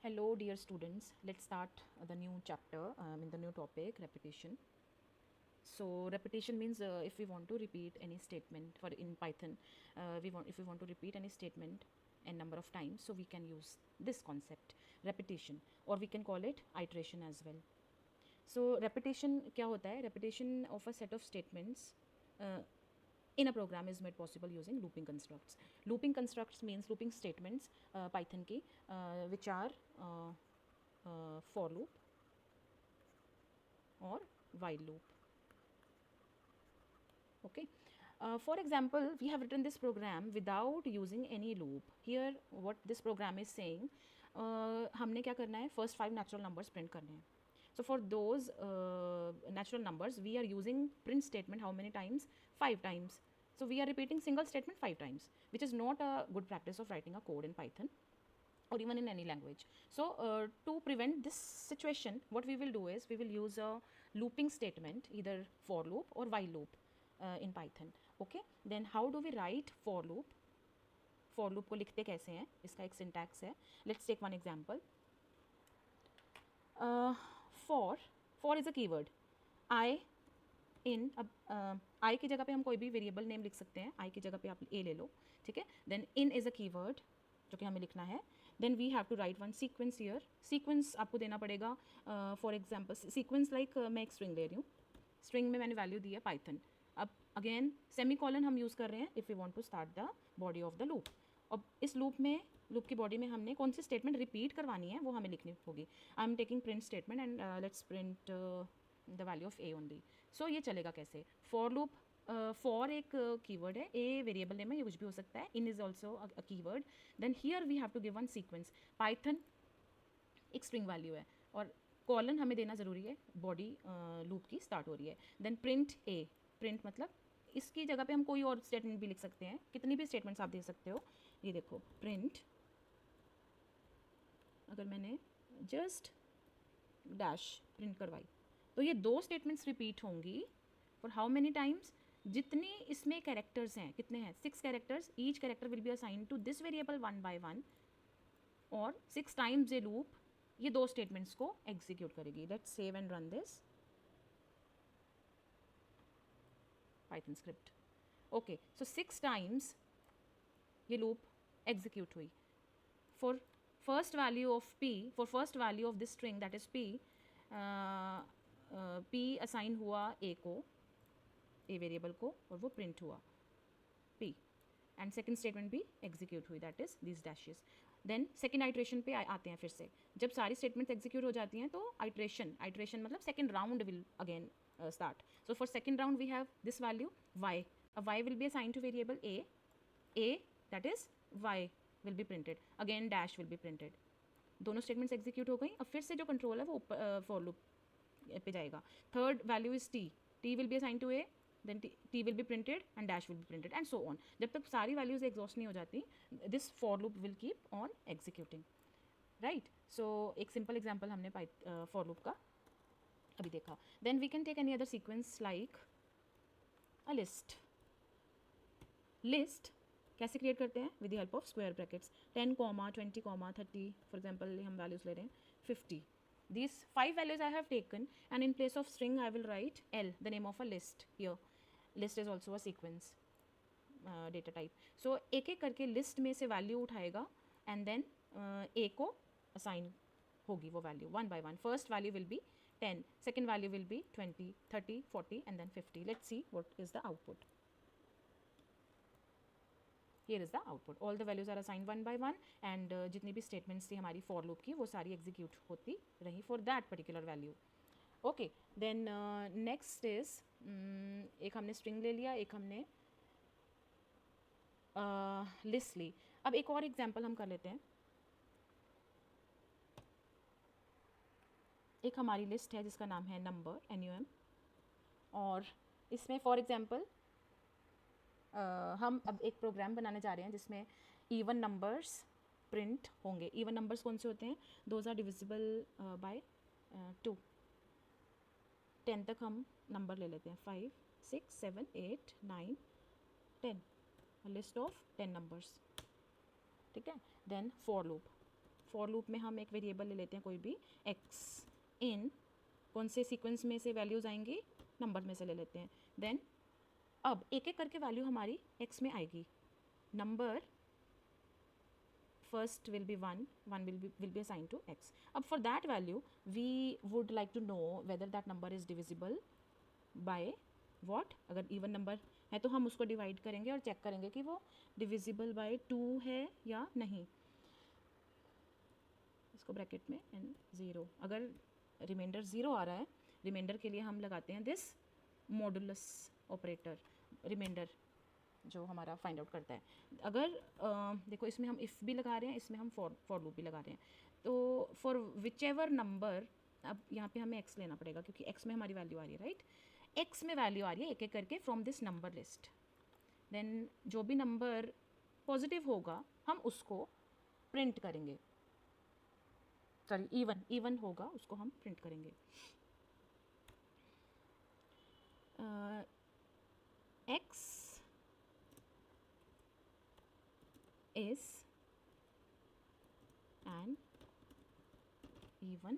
Hello, dear students. Let's start the new chapter in the new topic repetition. So repetition means if we want to repeat any statement for in Python, if we want to repeat any statement n number of times, so we can use this concept repetition, or we can call it iteration as well. So repetition क्या होता है? Repetition of a set of statements in a program is made possible using looping constructs. Looping constructs means looping statements Python की which are for loop or while loop. Okay. For example, we have written this program without using any loop. Here what this program is saying, हमने क्या करना है, first 5 natural numbers print करने हैं. So for those natural numbers, we are using print statement how many times? 5 times. So we are repeating single statement 5 times, which is not a good practice of writing a code in Python or even in any language. So to prevent this situation, what we will do is we will use a looping statement, either for loop or while loop in Python. Okay, then how do we write for loop? For loop को लिखते कैसे हैं, इसका एक syntax है. Let's take one example. For is a keyword. I in I की जगह पे हम कोई भी वेरिएबल नेम लिख सकते हैं. I की जगह पे आप a ले लो, ठीक है. Then in is a keyword जो कि हमें लिखना है. Then we have to write one sequence here. Sequence आपको देना पड़ेगा. For example, sequence like मैं एक string ले रही हूँ. String में मैंने वैल्यू दी है Python. अब अगेन सेमी कॉलन हम यूज़ कर रहे हैं if we want to start the body of the loop. अब इस लूप की बॉडी में हमने कौन सी स्टेटमेंट रिपीट करवानी है वो हमें लिखनी होगी. I am taking print statement and let's print the value of a only. So ये चलेगा कैसे? फॉर लूप, फॉर एक कीवर्ड है, ए वेरिएबल नेम है, ये कुछ भी हो सकता है. In is also a keyword. Then here we have to give one sequence. Python एक स्ट्रिंग वैल्यू है और कॉलन हमें देना ज़रूरी है, बॉडी लूप की स्टार्ट हो रही है. देन प्रिंट ए. प्रिंट मतलब इसकी जगह पे हम कोई और स्टेटमेंट भी लिख सकते हैं, कितनी भी स्टेटमेंट्स आप दे सकते हो. ये देखो प्रिंट, अगर मैंने जस्ट डैश प्रिंट करवाई तो ये 2 स्टेटमेंट्स रिपीट होंगी फॉर हाउ मेनी टाइम्स? जितने इसमें कैरेक्टर्स हैं, कितने हैं? 6 characters. Each character will be assign to this variable 1 by 1 और 6 टाइम्स ये लूप ये 2 स्टेटमेंट्स को एग्जीक्यूट करेगी. Let's save and run this Python script. Okay, so 6 times ये loop execute हुई. For first value of p, for first value of this string that is p, p assign हुआ a को, a variable को, और वो print हुआ p. And second statement भी execute हुई, that is this dashes. Then second iteration पे आते हैं फिर से. जब सारी स्टेटमेंट्स एग्जीक्यूट हो जाती हैं तो आइट्रेशन मतलब second round will again start. So for second round we have this value y. A y will be assigned to variable a that is y will be printed. Again dash will be printed. दोनों statements execute हो गई. अब फिर से जो control है वो for loop पे जाएगा. Third value is t will be assigned to a, then t will be printed and dash will be printed and so on. जब तक सारी वैल्यूज एग्जॉस्ट नहीं हो जाती, this for loop will keep on executing. Right. So एक simple example हमने for loop का अभी देखा. Then we can take any other sequence like a list. List कैसे क्रिएट करते हैं? With the help of square brackets. 10, 20, 30. For example हम values ले रहे हैं 50. These 5 values I have taken, and in place of string I will write L, the name of a list here. List is also a sequence data type. So एक एक करके list में से value उठाएगा and then A को assign होगी वो value one by one. First value will be 10, second value will be 20, 30, 40 and then 50. Let's see what is the output. Here is the output. All the values are assigned one by one and जितनी भी statements थी हमारी for loop की वो सारी execute होती रही for that particular value. Okay, then next is एक हमने string ले लिया, एक हमने list ली. अब एक और example हम कर लेते हैं. एक हमारी list है जिसका नाम है number num और इसमें for example हम अब एक प्रोग्राम बनाने जा रहे हैं जिसमें इवन नंबर्स प्रिंट होंगे. इवन नंबर्स कौन से होते हैं? Those are divisible by 2. 10 तक हम नंबर ले लेते हैं. 5, 6, 7, 8, 9, 10. List of 10 numbers. ठीक है. Then for loop. For loop में हम एक वेरिएबल ले लेते हैं कोई भी x इन, कौन से सीक्वेंस में से वैल्यूज़ आएंगी, नंबर में से ले लेते हैं। देन अब एक एक करके वैल्यू हमारी x में आएगी। Number first will be 1 will be assigned to x. अब for that value we would like to know whether that number is divisible by what. अगर even number है तो हम उसको डिवाइड करेंगे और चेक करेंगे कि वो divisible by 2 है या नहीं, इसको ब्रैकेट में एंड 0। अगर रिमाइंडर 0 आ रहा है, रिमाइंडर के लिए हम लगाते हैं दिस मॉडुलस ऑपरेटर, रिमाइंडर जो हमारा फाइंड आउट करता है। अगर देखो इसमें हम इफ़ भी लगा रहे हैं, इसमें हम फॉर लूप भी लगा रहे हैं, तो फॉर विच एवर नंबर, अब यहाँ पे हमें x लेना पड़ेगा क्योंकि x में हमारी वैल्यू आ रही है, राइट। x में वैल्यू आ रही है एक एक करके from this number list. Then जो भी नंबर पॉजिटिव होगा हम उसको प्रिंट करेंगे, सॉरी इवन होगा उसको हम प्रिंट करेंगे। x is an even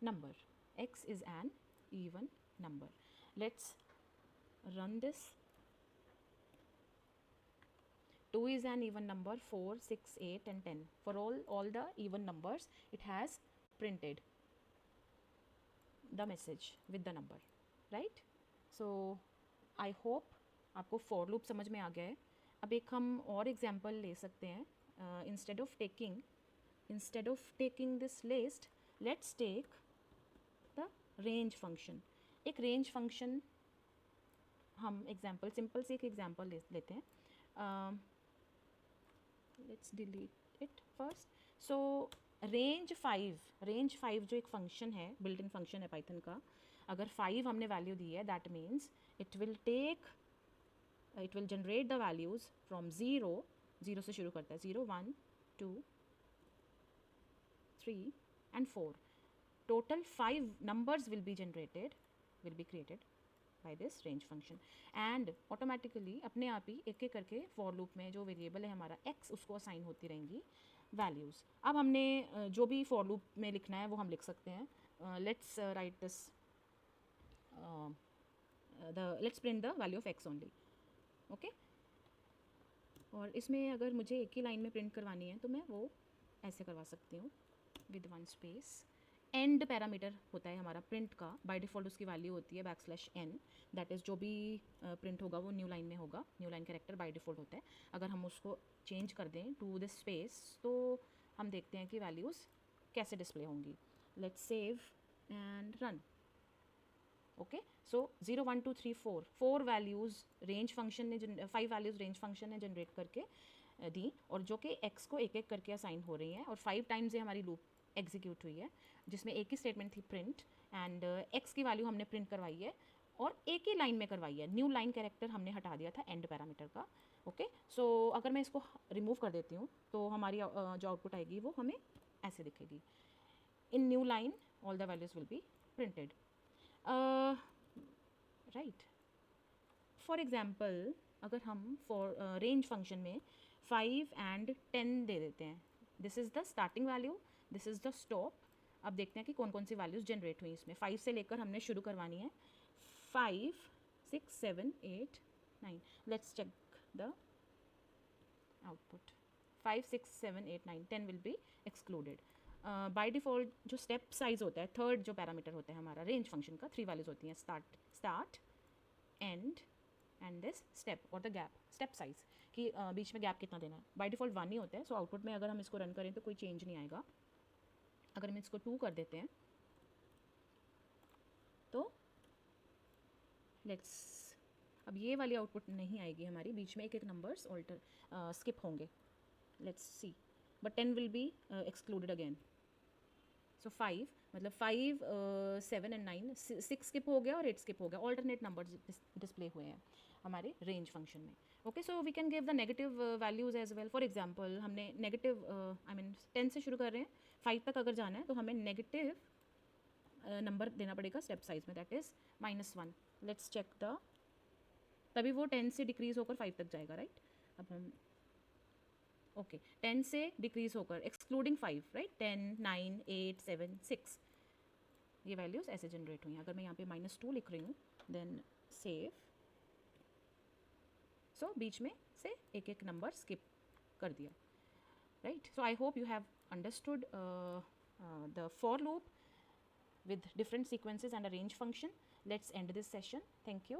number. X is an even number. Let's run this. 2 is an even number, 4, 6, 8 and 10. For all the even numbers, it has printed the message with the number, right? So I hope आपको for loop समझ में आ गया है। अब एक हम और example ले सकते हैं। Instead of taking this list, let's take the range function. एक रेंज फंक्शन हम एग्जाम्पल, सिंपल से एक एग्जाम्पल लेते हैं। Let's delete it first. So range 5 जो एक फंक्शन है, बिल्ट इन फंक्शन है पाइथन का, अगर 5 हमने वैल्यू दी है, that means it will generate the values from 0 से शुरू करता है, 0, 1, 2, 3 and 4. Total 5 numbers will be created by this range function, and automatically अपने आप ही एक एक करके for loop में जो वेरिएबल है हमारा x, उसको असाइन होती रहेंगी वैल्यूज़। अब हमने जो भी for loop में लिखना है वो हम लिख सकते हैं। Let's write this, let's print the value of x only, okay. और इसमें अगर मुझे एक ही लाइन में प्रिंट करवानी है तो मैं वो ऐसे करवा सकती हूँ विद 1 स्पेस। एंड पैरामीटर होता है हमारा प्रिंट का, बाय डिफ़ॉल्ट उसकी वैल्यू होती है \n, दैट इज़ जो भी प्रिंट होगा वो न्यू लाइन में होगा, new line character by default होता है। अगर हम उसको चेंज कर दें टू दिस स्पेस तो हम देखते हैं कि वैल्यूज़ कैसे डिस्प्ले होंगी। Let's save and run. Okay, so 0, 1, 2, 3, 4 values range function ने 5 वैल्यूज़ रेंज फंक्शन ने जनरेट करके दी, और जो कि x को एक एक करके असाइन हो रही हैं, और 5 टाइम्स ये हमारी लूप एग्जीक्यूट हुई है, जिसमें एक ही स्टेटमेंट थी प्रिंट, एंड x की वैल्यू हमने प्रिंट करवाई है और एक ही लाइन में करवाई है। न्यू लाइन कैरेक्टर हमने हटा दिया था एंड पैरामीटर का। ओके, सो अगर मैं इसको रिमूव कर देती हूँ तो हमारी जो आउटपुट आएगी वो हमें ऐसे दिखेगी। In new line all the values will be printed, right. For example अगर हम फॉर रेंज फंक्शन में 5 and 10 दे देते हैं, this is the starting value, this is the stop. अब देखते हैं कि कौन कौन सी वैल्यूज़ जनरेट हुई इसमें। 5 से लेकर हमने शुरू करवानी है, 5, 6, 7, 8, 9। Let's check the output. 5, 6, 7, 8, 9, 10 will be excluded. By default जो स्टेप साइज होता है, थर्ड जो पैरामीटर होता है हमारा रेंज फंक्शन का, 3 वैल्यूज़ होती हैं, स्टार्ट एंड दिस स्टेप और द गैप, स्टेप साइज कि बीच में गैप कितना देना है। बाय डिफ़ॉल्ट 1 ही होता है, सो आउटपुट में अगर हम इसको रन करें तो कोई चेंज नहीं आएगा। अगर हम इसको 2 कर देते हैं तो लेट्स, अब ये वाली आउटपुट नहीं आएगी हमारी, बीच में एक एक नंबर्स ऑल्टर स्किप होंगे। Let's see, but 10 will be excluded again. So 5 मतलब 5, 7 and 9, 6 स्किप हो गया और 8 स्किप हो गया, ऑल्टरनेट नंबर्स डिस्प्ले हुए हैं हमारे रेंज फंक्शन में। Okay, so we can give the negative values as well. For example हमने नेगेटिव 10 से शुरू कर रहे हैं, 5 तक अगर जाना है तो हमें नेगेटिव नंबर देना पड़ेगा स्टेप साइज में, that is -1। Let's check the, तभी वो 10 से डिक्रीज़ होकर 5 तक जाएगा, राइट। अब हम ओके 10 से डिक्रीज होकर एक्सक्लूडिंग 5, राइट, 10, 9, 8, 7, 6, ये वैल्यूज़ ऐसे जनरेट हुई हैं. अगर मैं यहाँ पे -2 लिख रही हूँ देन सेव. सो बीच में से एक एक नंबर स्किप कर दिया, right. So I hope you have understood the for loop with different sequences and a range function. Let's end this session. Thank you.